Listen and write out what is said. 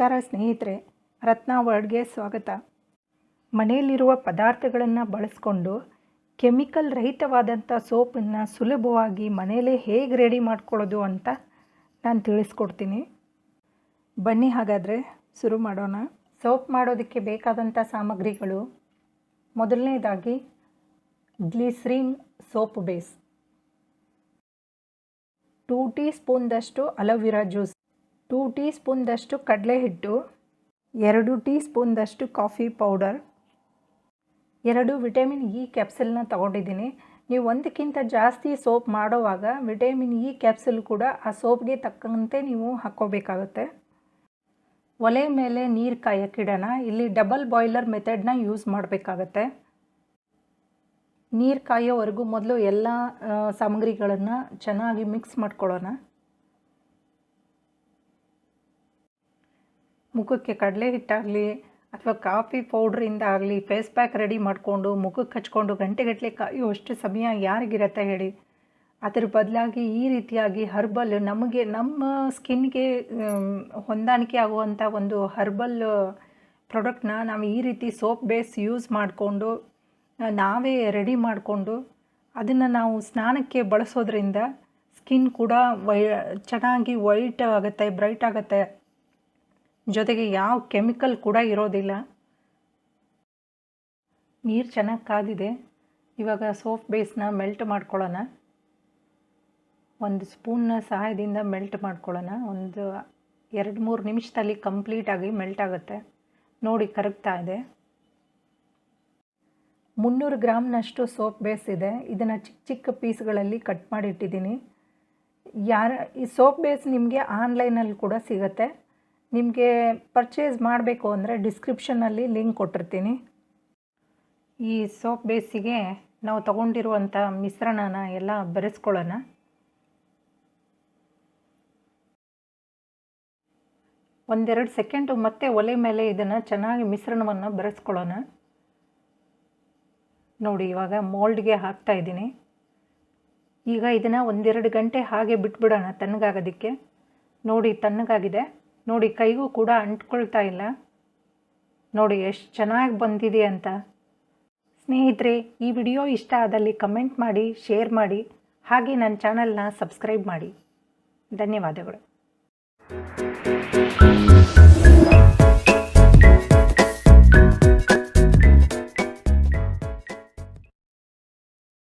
ನಮಸ್ಕಾರ ಸ್ನೇಹಿತರೆ, ರತ್ನಾ ವರ್ಡ್ಗೆ ಸ್ವಾಗತ. ಮನೆಯಲ್ಲಿರುವ ಪದಾರ್ಥಗಳನ್ನು ಬಳಸ್ಕೊಂಡು ಕೆಮಿಕಲ್ ರಹಿತವಾದಂಥ ಸೋಪನ್ನು ಸುಲಭವಾಗಿ ಮನೆಯಲ್ಲೇ ಹೇಗೆ ರೆಡಿ ಮಾಡ್ಕೊಳ್ಳೋದು ಅಂತ ನಾನು ತಿಳಿಸ್ಕೊಡ್ತೀನಿ. ಬನ್ನಿ ಹಾಗಾದರೆ ಶುರು ಮಾಡೋಣ. ಸೋಪ್ ಮಾಡೋದಕ್ಕೆ ಬೇಕಾದಂಥ ಸಾಮಗ್ರಿಗಳು: ಮೊದಲನೇದಾಗಿ ಗ್ಲಿಸರಿನ್ ಸೋಪ್ ಬೇಸ್, 2 ಟೀ ಸ್ಪೂನ್ದಷ್ಟು ಅಲೋವೆರಾ ಜ್ಯೂಸ್, 2 ಟೀ ಸ್ಪೂನ್ದಷ್ಟು ಕಡಲೆ ಹಿಟ್ಟು, 2 ಟೀ ಸ್ಪೂನ್ದಷ್ಟು ಕಾಫಿ ಪೌಡರ್, 2 ವಿಟಮಿನ್ ಇ ಕ್ಯಾಪ್ಸೂಲ್ನ ತಗೊಂಡಿದ್ದೀನಿ. ನೀವು ಒಂದಕ್ಕಿಂತ ಜಾಸ್ತಿ ಸೋಪ್ ಮಾಡೋವಾಗ ವಿಟಮಿನ್ ಇ ಕ್ಯಾಪ್ಸೂಲ್ ಕೂಡ ಆ ಸೋಪ್ಗೆ ತಕ್ಕಂತೆ ನೀವು ಹಾಕ್ಕೋಬೇಕಾಗುತ್ತೆ. ಒಲೆ ಮೇಲೆ ನೀರು ಕಾಯಕ್ಕಿಡೋಣ. ಇಲ್ಲಿ ಡಬಲ್ ಬಾಯ್ಲರ್ ಮೆಥಡ್ನ ಯೂಸ್ ಮಾಡಬೇಕಾಗತ್ತೆ. ನೀರು ಕಾಯೋವರೆಗೂ ಮೊದಲು ಎಲ್ಲ ಸಾಮಗ್ರಿಗಳನ್ನು ಚೆನ್ನಾಗಿ ಮಿಕ್ಸ್ ಮಾಡ್ಕೊಳ್ಳೋಣ. ಮುಖಕ್ಕೆ ಕಡಲೆ ಹಿಟ್ಟಾಗಲಿ ಅಥವಾ ಕಾಫಿ ಪೌಡ್ರಿಂದ ಆಗಲಿ ಫೇಸ್ ಪ್ಯಾಕ್ ರೆಡಿ ಮಾಡಿಕೊಂಡು ಮುಖಕ್ಕೆ ಹಚ್ಕೊಂಡು ಗಂಟೆಗಟ್ಟಲೆ ಕಾಯುವಷ್ಟು ಸಮಯ ಯಾರಿಗಿರುತ್ತೆ ಹೇಳಿ? ಅದರ ಬದಲಾಗಿ ಈ ರೀತಿಯಾಗಿ ಹರ್ಬಲ್, ನಮಗೆ ನಮ್ಮ ಸ್ಕಿನ್ಗೆ ಹೊಂದಾಣಿಕೆ ಆಗುವಂಥ ಒಂದು ಹರ್ಬಲ್ ಪ್ರಾಡಕ್ಟ್ನ ನಾವು ಈ ರೀತಿ ಸೋಪ್ ಬೇಸ್ ಯೂಸ್ ಮಾಡಿಕೊಂಡು ನಾವೇ ರೆಡಿ ಮಾಡಿಕೊಂಡು ಅದನ್ನು ನಾವು ಸ್ನಾನಕ್ಕೆ ಬಳಸೋದ್ರಿಂದ ಸ್ಕಿನ್ ಕೂಡ ಚೆನ್ನಾಗಿ ವೈಟ್ ಆಗುತ್ತೆ, ಬ್ರೈಟ್ ಆಗುತ್ತೆ. ಜೊತೆಗೆ ಯಾವ ಕೆಮಿಕಲ್ ಕೂಡ ಇರೋದಿಲ್ಲ. ನೀರು ಚೆನ್ನಾಗಿ ಕಾದಿದೆ. ಇವಾಗ ಸೋಪ್ ಬೇಸ್ನ ಮೆಲ್ಟ್ ಮಾಡ್ಕೊಳ್ಳೋಣ. ಒಂದು ಸ್ಪೂನ್ನ ಸಹಾಯದಿಂದ ಮೆಲ್ಟ್ ಮಾಡ್ಕೊಳ್ಳೋಣ. ಒಂದು 2-3 ನಿಮಿಷದಲ್ಲಿ ಕಂಪ್ಲೀಟಾಗಿ ಮೆಲ್ಟ್ ಆಗುತ್ತೆ. ನೋಡಿ, ಕರಗ್ತಾ ಇದೆ. 300 ಗ್ರಾಮ್ನಷ್ಟು ಸೋಪ್ ಬೇಸ್ ಇದೆ. ಇದನ್ನು ಚಿಕ್ಕ ಚಿಕ್ಕ ಪೀಸ್ಗಳಲ್ಲಿ ಕಟ್ ಮಾಡಿ ಇಟ್ಟಿದ್ದೀನಿ. ಈ ಸೋಪ್ ಬೇಸ್ ನಿಮಗೆ ಆನ್ಲೈನಲ್ಲಿ ಕೂಡ ಸಿಗುತ್ತೆ. ನಿಮಗೆ ಪರ್ಚೇಸ್ ಮಾಡಬೇಕು ಅಂದರೆ ಡಿಸ್ಕ್ರಿಪ್ಷನ್ನಲ್ಲಿ ಲಿಂಕ್ ಕೊಟ್ಟಿರ್ತೀನಿ. ಈ ಸೋಪ್ ಬೇಸಿಗೆ ನಾವು ತಗೊಂಡಿರುವಂಥ ಮಿಶ್ರಣನ ಎಲ್ಲ ಬೆರೆಸ್ಕೊಳ್ಳೋಣ. ಒಂದೆರಡು ಸೆಕೆಂಡು ಮತ್ತೆ ಒಲೆ ಮೇಲೆ ಇದನ್ನು ಚೆನ್ನಾಗಿ ಮಿಶ್ರಣವನ್ನು ಬೆರೆಸ್ಕೊಳ್ಳೋಣ. ನೋಡಿ, ಇವಾಗ ಮೋಲ್ಡ್ಗೆ ಹಾಕ್ತಾ ಇದ್ದೀನಿ. ಈಗ ಇದನ್ನು 1-2 ಗಂಟೆ ಹಾಗೆ ಬಿಟ್ಬಿಡೋಣ ತಣ್ಣಗಾಗೋದಕ್ಕೆ. ನೋಡಿ, ತಣ್ಣಗಾಗಿದೆ. ನೋಡಿ, ಕೈಗೂ ಕೂಡ ಅಂಟ್ಕೊಳ್ತಾ ಇಲ್ಲ. ನೋಡಿ ಎಷ್ಟು ಚೆನ್ನಾಗಿ ಬಂದಿದೆ ಅಂತ. ಸ್ನೇಹಿತರೆ, ಈ ವಿಡಿಯೋ ಇಷ್ಟ ಆದಲ್ಲಿ ಕಮೆಂಟ್ ಮಾಡಿ, ಶೇರ್ ಮಾಡಿ, ಹಾಗೆ ನನ್ನ ಚಾನಲ್ನ ಸಬ್ಸ್ಕ್ರೈಬ್ ಮಾಡಿ. ಧನ್ಯವಾದಗಳು.